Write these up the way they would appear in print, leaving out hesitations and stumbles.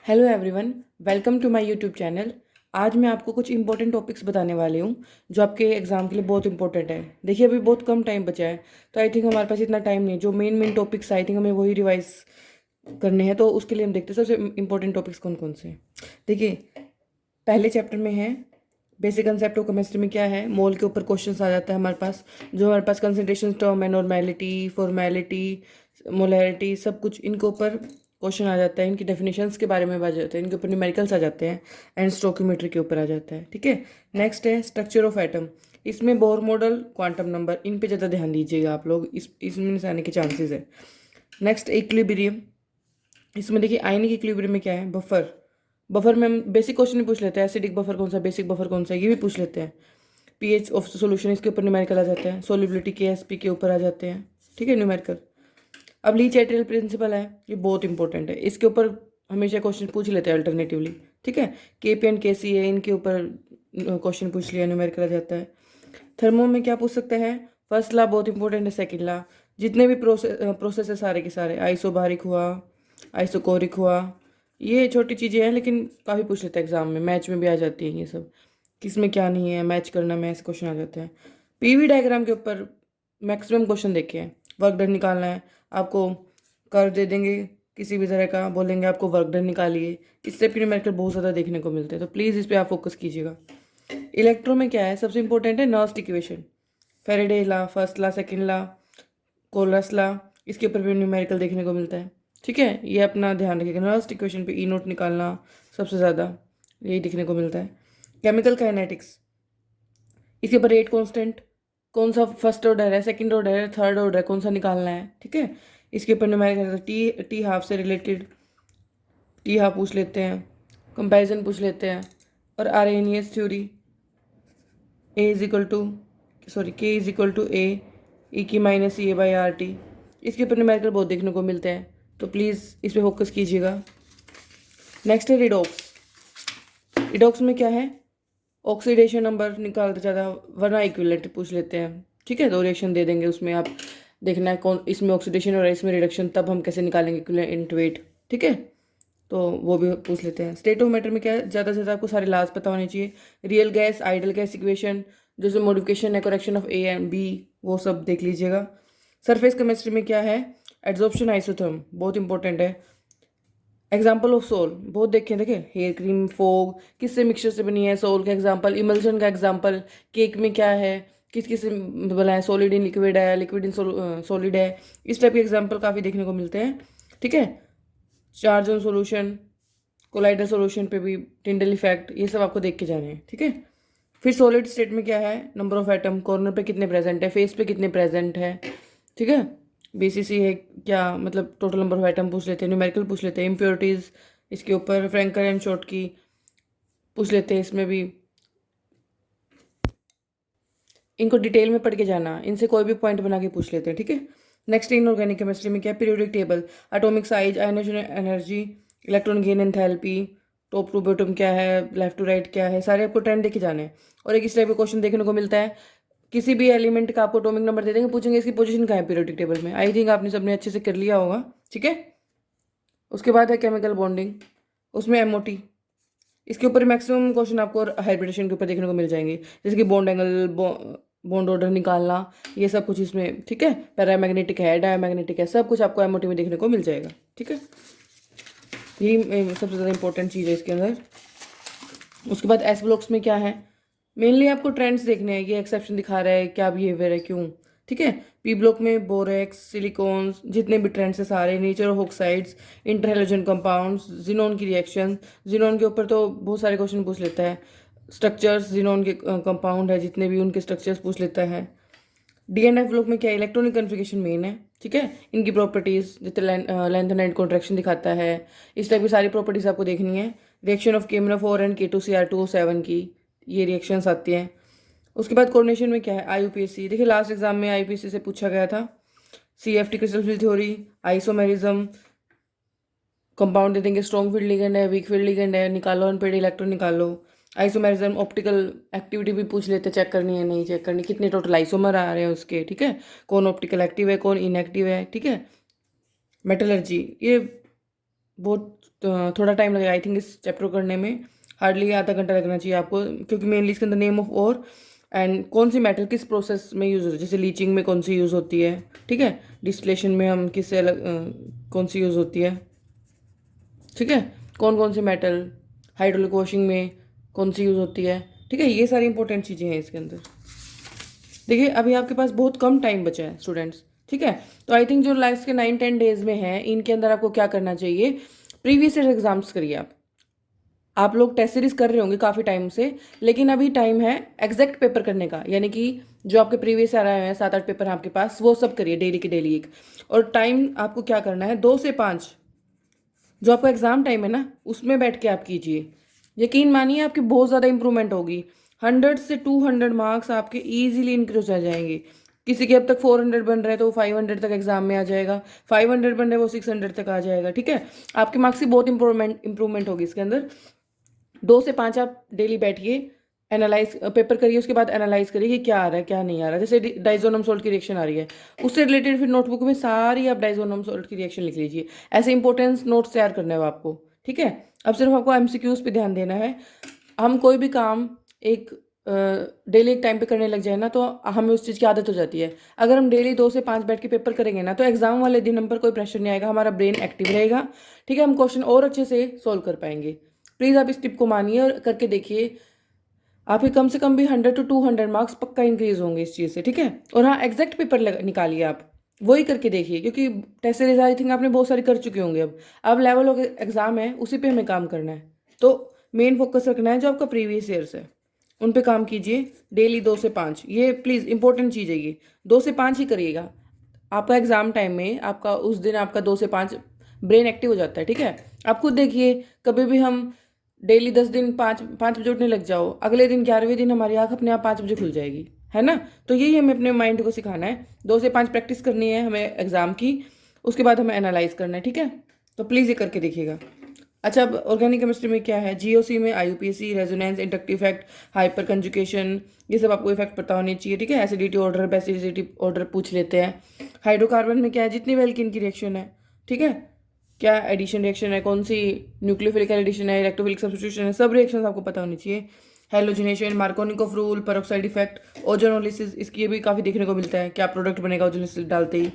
Hello everyone, welcome to my YouTube channel. आज मैं आपको कुछ इंपॉर्टेंट टॉपिक्स बताने वाली हूँ जो आपके एग्ज़ाम के लिए बहुत इंपॉर्टेंट है। देखिए, अभी बहुत कम टाइम बचा है, तो आई थिंक हमारे पास इतना टाइम नहीं है। जो main main topics I think हमें वही रिवाइज करने हैं, तो उसके लिए हम देखते हैं सबसे इंपॉर्टेंट टॉपिक्स कौन कौन से हैं। देखिए, पहले चैप्टर में है बेसिक कंसेप्ट ऑफ केमिस्ट्री में क्या है, मोल के ऊपर क्वेश्चंस आ जाता है हमारे पास। जो हमारे पास कंसंट्रेशन टर्म है, नॉर्मेलिटी, फॉर्मेलिटी, मोलैरिटी, सब कुछ इनके ऊपर क्वेश्चन आ जाता है। इनकी डेफिनेशंस के बारे में आ जाते हैं, इनके ऊपर न्यूमेरिकल्स आ जाते हैं एंड स्टोकियोमेट्री के ऊपर आ जाता है। ठीक है। नेक्स्ट है स्ट्रक्चर ऑफ एटम। इसमें बोर मॉडल, क्वांटम नंबर, इन पे ज़्यादा ध्यान दीजिएगा आप लोग, इसमें से आने के चांसेस है। Next equilibrium. इसमें देखिए आयनिक इक्विलिब्रियम में क्या है, बफर। बफर में हम बेसिक क्वेश्चन भी पूछ लेते हैं, एसिडिक बफर कौन सा, बेसिक बफर कौन सा, ये भी पूछ लेते हैं। पीएच ऑफ सॉल्यूशन, इसके ऊपर न्यूमेरिकल आ जाते हैं। सोलिबिलिटी केएसपी के ऊपर आ जाते हैं। ठीक है, न्यूमेरिकल। अब ली चैटरल प्रिंसिपल है, ये बहुत इंपॉर्टेंट है, इसके ऊपर हमेशा क्वेश्चन पूछ लेते हैं अल्टरनेटिवली। ठीक है। केपी एंड केसी है, इनके ऊपर क्वेश्चन पूछ लिया, न्यूमेरिकल आ जाता है। थर्मो में क्या पूछ सकते हैं, फर्स्ट ला बहुत इंपॉर्टेंट है, सेकंड ला, जितने भी प्रोसेस है सारे के सारे, आइसोबारिक हुआ, आइसोकोरिक हुआ, ये छोटी चीज़ें हैं लेकिन काफ़ी पूछ लेते हैं एग्जाम में, मैच में भी आ जाती हैं ये सब। किस में क्या नहीं है, मैच करना में ऐसे क्वेश्चन आ जाते हैं। पीवी डायग्राम के ऊपर मैक्सिमम क्वेश्चन देखे हैं। वर्क डन निकालना है आपको, कर दे देंगे किसी भी तरह का, बोलेंगे आपको वर्क डन निकालिए। इससे भी न्यूमेरिकल बहुत ज़्यादा देखने को मिलते हैं, तो प्लीज़ इस पर आप फोकस कीजिएगा। इलेक्ट्रो में क्या है, सबसे इंपॉर्टेंट है नर्स्ट इक्वेशन, फेरेडे ला, फर्स्ट ला, सेकंड ला, कोलस ला, इसके ऊपर भी न्यूमेरिकल देखने को मिलता है। ठीक है, ये अपना ध्यान रखिएगा। नर्स्ट इक्वेशन पे ई नोट निकालना सबसे ज़्यादा यही देखने को मिलता है। केमिकल काइनेटिक्स, इसके ऊपर रेट कांस्टेंट, कौन सा फर्स्ट ऑर्डर है, सेकंड ऑर्डर है, थर्ड ऑर्डर है, कौन सा निकालना है। ठीक है, इसके ऊपर न्यूमेरिकल टी टी हाफ से रिलेटेड टी हाफ पूछ लेते हैं, कंपैरिजन पूछ लेते हैं। और Arrhenius theory, A is equal to sorry K is equal to A की minus A by R T, इसके ऊपर न्यूमेरिकल बहुत देखने को मिलते हैं, तो प्लीज़ इस पर फोकस कीजिएगा। नेक्स्ट है रिडॉक्स। रिडॉक्स में क्या है, ऑक्सीडेशन नंबर निकालते ज़्यादा, वरना इक्विवेलेंट पूछ लेते हैं। ठीक है, दो रिएक्शन दे देंगे, उसमें आप देखना है कौन इसमें ऑक्सीडेशन और इसमें रिडक्शन, तब हम कैसे निकालेंगे इक्विवेलेंट वेट। ठीक है, तो वो भी पूछ लेते हैं। स्टेट ऑफ मैटर में क्या है, ज़्यादा से ज़्यादा आपको सारे लाज पता होने चाहिए। Real gas, ideal gas equation, जैसे मॉडिफिकेशन है, correction of A and B, वो सब देख लीजिएगा। सरफेस केमिस्ट्री में क्या है, एड्जॉर्प्शन आइसोथर्म बहुत इंपॉर्टेंट है। एग्जाम्पल ऑफ सोल बहुत देखे, देखे हेयर क्रीम, फोग, किससे मिक्सचर से बनी है, सोल का एग्जाम्पल, इमल्शन का एग्जाम्पल, केक में क्या है, किस किस से बना है, सॉलिड इन लिक्विड है, लिक्विड इन सॉलिड है, इस टाइप के एग्जाम्पल काफ़ी देखने को मिलते हैं। ठीक है, charge on solution, colloidal solution पे भी, टिंडल इफेक्ट, ये सब आपको देख के जाने हैं। ठीक है, फिर सॉलिड स्टेट में क्या है, नंबर ऑफ एटम, कॉर्नर पे कितने प्रेजेंट है, फेस पे कितने प्रेजेंट है। ठीक है, बीसीसी है क्या, मतलब टोटल नंबर ऑफ आइटम पूछ लेते हैं, न्यूमेरिकल पूछ लेते हैं। इम्प्योरिटीज़, इसके ऊपर फ्रैंकल एंड शॉर्ट की पूछ लेते हैं, इसमें भी इनको डिटेल में पढ़ के जाना, इनसे कोई भी पॉइंट बना के पूछ लेते हैं। ठीक है, नेक्स्ट इनऑर्गेनिक केमिस्ट्री में क्या, periodic table, atomic size, ionization energy, electron gain enthalpy, top to bottom क्या है, लेफ्ट टू राइट क्या है, सारे आपको ट्रेंड देखे जाने हैं। और एक इस टाइप का क्वेश्चन देखने को मिलता है, किसी भी एलिमेंट का आपको एटॉमिक नंबर दे देंगे, पूछेंगे इसकी पोजीशन कहाँ है पीरियोडिक टेबल में। आई थिंक आपने सबने अच्छे से कर लिया होगा। ठीक है, उसके बाद है केमिकल बॉन्डिंग, उसमें एमओटी, इसके ऊपर मैक्सिमम क्वेश्चन आपको हाइब्रिडेशन के ऊपर देखने को मिल जाएंगे, जैसे कि बॉन्ड एंगल, बॉन्ड ऑर्डर निकालना, ये सब कुछ इसमें। ठीक है, पैरामैग्नेटिक है, डायमैग्नेटिक है, सब कुछ आपको एमओटी में देखने को मिल जाएगा। ठीक है, यही सबसे ज़्यादा इंपॉर्टेंट चीज़ है इसके अंदर। उसके बाद एस ब्लॉक्स में क्या है, मेनली आपको ट्रेंड्स देखने हैं, ये एक्सेप्शन दिखा रहा है, क्या बिहेवियर है, क्यों। ठीक है, पी ब्लॉक में बोरेक्स, सिलिकॉन्स, जितने भी ट्रेंड्स है सारे, nature of oxides, interhalogen compounds, xenon की रिएक्शन, जिनोन के ऊपर तो बहुत सारे क्वेश्चन पूछ लेता है। स्ट्रक्चर्स, जिनोन के कंपाउंड है जितने भी, उनके स्ट्रक्चर्स पूछ लेता है। डी एंड एफ ब्लॉक में क्या, इलेक्ट्रॉनिक कन्फिगरेशन मेन है। ठीक है, इनकी प्रॉपर्टीज़, जितने लेंथ एंड कॉन्ट्रैक्शन दिखाता है, इस टाइप की सारी प्रॉपर्टीज़ आपको देखनी है। Reaction of KMnO4 and K2Cr2O7 की, ये रिएक्शंस आती हैं। उसके बाद कोऑर्डिनेशन में क्या है, IUPAC, देखिए लास्ट एग्जाम में IUPAC से पूछा गया था। CFT crystal field theory, isomerism, compound दे देंगे, स्ट्रॉन्ग फील्ड लिगेंड है, वीक फील्ड लिगेंड है, निकालो, अनपेड इलेक्ट्रॉन निकालो। आइसोमेरिज्म, ऑप्टिकल एक्टिविटी भी पूछ लेते, चेक करनी है नहीं चेक करनी, कितने टोटल आइसोमर आ रहे हैं उसके। ठीक है, कौन ऑप्टिकल एक्टिव है, कौन इनएक्टिव है। ठीक है, मेटलर्जी, ये बहुत तो थोड़ा टाइम लगेगा आई थिंक इस चैप्टर को करने में, हार्डली आधा घंटा लगना चाहिए आपको, क्योंकि मेनली इसके अंदर नेम ऑफ और एंड कौन सी मेटल किस प्रोसेस में यूज़ होती है, जैसे लीचिंग में कौन सी यूज़ होती है, ठीक है, डिस्टिलेशन में हम किससे अलग कौन सी यूज़ होती है, ठीक है, कौन कौन सी मेटल, हाइड्रोलिक वॉशिंग में कौन सी यूज़ होती है, ठीक है, ये सारी इंपॉर्टेंट चीज़ें हैं इसके अंदर। देखिए अभी आपके पास बहुत कम टाइम बचा है स्टूडेंट्स, ठीक है, तो आई थिंक जो लास्ट के 9-10 डेज में है इनके अंदर आपको क्या करना चाहिए, प्रीवियस ईयर एग्जाम्स करिए आप लोग टेस्ट सीरीज कर रहे होंगे काफ़ी टाइम से, लेकिन अभी टाइम है एग्जैक्ट पेपर करने का, यानी कि जो आपके प्रीवियस आ रहे हैं 7-8 पेपर हैं आपके पास, वो सब करिए डेली के डेली एक। और टाइम आपको क्या करना है, 2 से 5 जो आपका एग्ज़ाम टाइम है ना उसमें बैठ के आप कीजिए, यकीन मानिए आपकी बहुत ज़्यादा इंप्रूवमेंट होगी। 100 से 200 मार्क्स आपके ईजिली इंक्रीज हो जाएंगे। किसी के अब तक 400 बन रहे हैं तो वो 500 तक एग्जाम में आ जाएगा, 500 बन रहे वो 600 तक आ जाएगा, ठीक है, आपके मार्क्स की बहुत इंप्रूवमेंट होगी इसके अंदर। 2 से 5 आप डेली बैठिए, एनालाइज पेपर करिए, उसके बाद एनालाइज करिए कि क्या आ रहा है क्या नहीं आ रहा है। जैसे डाइजोनम सॉल्ट की रिएक्शन आ रही है, उससे रिलेटेड फिर नोटबुक में सारी आप डाइजोनम सॉल्ट की रिएक्शन लिख लीजिए। ऐसे इंपॉर्टेंस नोट्स तैयार करना है आपको, ठीक है। अब सिर्फ आपको एमसीक्यूज पे ध्यान देना है। हम कोई भी काम एक डेली एक टाइम पे करने लग जाए ना तो हमें उस चीज़ की आदत हो जाती है। अगर हम डेली 2 से 5 बैठ के पेपर करेंगे ना तो एग्जाम वाले दिन हम पर कोई प्रेशर नहीं आएगा, हमारा ब्रेन एक्टिव रहेगा, ठीक है, हम क्वेश्चन और अच्छे से सोल्व कर पाएंगे। प्लीज़ आप इस टिप को मानिए और करके देखिए, आपके कम से कम भी 100 to 200 मार्क्स पक्का इंक्रीज होंगे इस चीज़ से, ठीक है। और हाँ, एग्जैक्ट पेपर निकालिए आप, वही करके देखिए, क्योंकि टेस्ट सीरीज आई थिंक आपने बहुत सारी कर चुके होंगे। अब लेवल ऑफ एग्जाम है उसी पे हमें काम करना है, तो मेन फोकस रखना है जो आपका प्रीवियस ईयर्स है उन पे काम कीजिए डेली 2 से 5। ये प्लीज़ इंपॉर्टेंट चीज़ है, ये 2 से 5 ही करिएगा। आपका एग्जाम टाइम में आपका उस दिन आपका 2 से 5 ब्रेन एक्टिव हो जाता है, ठीक है। आप खुद देखिए, कभी भी हम डेली 10 दिन 5 बजे उठने लग जाओ, अगले दिन 11वें दिन हमारी आँख अपने आप 5 बजे खुल जाएगी, है ना। तो यही हमें अपने माइंड को सिखाना है, 2 से 5 प्रैक्टिस करनी है हमें एग्जाम की, उसके बाद हमें एनालाइज करना है, ठीक है। तो प्लीज़ ये करके देखिएगा। अच्छा, अब ऑर्गेनिक केमिस्ट्री में क्या है, जीओसी में IUPAC, resonance, inductive effect, hyper conjugation, ये सब आपको इफेक्ट पता होनी चाहिए, ठीक है। एसिडिटी ऑर्डर, बेसिडिटी ऑर्डर पूछ लेते हैं। हाइड्रोकार्बन में क्या है, जितनी भी एल्कीन की रिएक्शन है, ठीक है, क्या एडिशन रिएक्शन है, कौन सी न्यूक्लियोफिलिक एडिशन है, इलेक्ट्रोफिलिक सब्स्टिट्यूशन है, सब रिएक्शंस आपको पता होनी चाहिए। Halogenation, Markovnikov rule, peroxide effect, ozonolysis, इसकी ये भी काफ़ी देखने को मिलता है, क्या प्रोडक्ट बनेगा ओजोनोलिसिस डालते ही।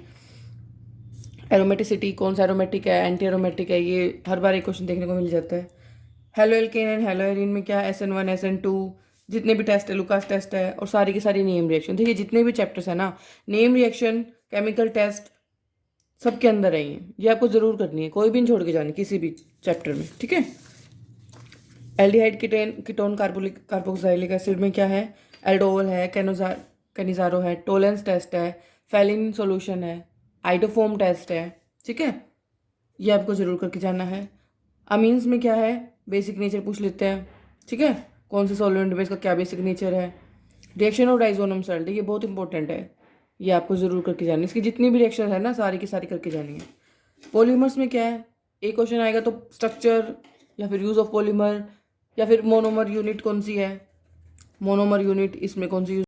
एरोमेटिसिटी, कौन सा एरोमेटिक है, एंटी एरोमेटिक है, ये हर बार एक क्वेश्चन देखने को मिल जाता है। Halo alkane and hello Erin में क्या, SN1 SN2, जितने भी टेस्ट है, लुकास टेस्ट है, और सारी की सारी नेम रिएक्शन। देखिए जितने भी चैप्टर्स है ना, नेम रिएक्शन, केमिकल टेस्ट, सबके अंदर है ये आपको ज़रूर करनी है, कोई भी नहीं छोड़ के जानी किसी भी चैप्टर में, ठीक है। एल्डिहाइड कीटोन कार्बोक्सिलिक एसिड में क्या है, एल्डोल है, कैनिजारो है, टोलेंस टेस्ट है, फेलिन सॉल्यूशन है, आइडोफोम टेस्ट है, ठीक है, ये आपको ज़रूर करके जाना है। अमीन्स में क्या है, बेसिक नेचर पूछ लेते हैं, ठीक है, कौन से सॉल्वेंट में इसका क्या बेसिक नेचर है। रिएक्शन ऑफ डाइजोनम सॉल्ट, ये बहुत इंपॉर्टेंट है, ये आपको ज़रूर करके जानी है, इसकी जितनी भी रिएक्शन है ना सारी की सारी करके जानी है। पॉलीमर्स में क्या है, एक क्वेश्चन आएगा तो स्ट्रक्चर या फिर यूज़ ऑफ पॉलीमर या फिर मोनोमर यूनिट कौन सी है, मोनोमर यूनिट इसमें कौन सी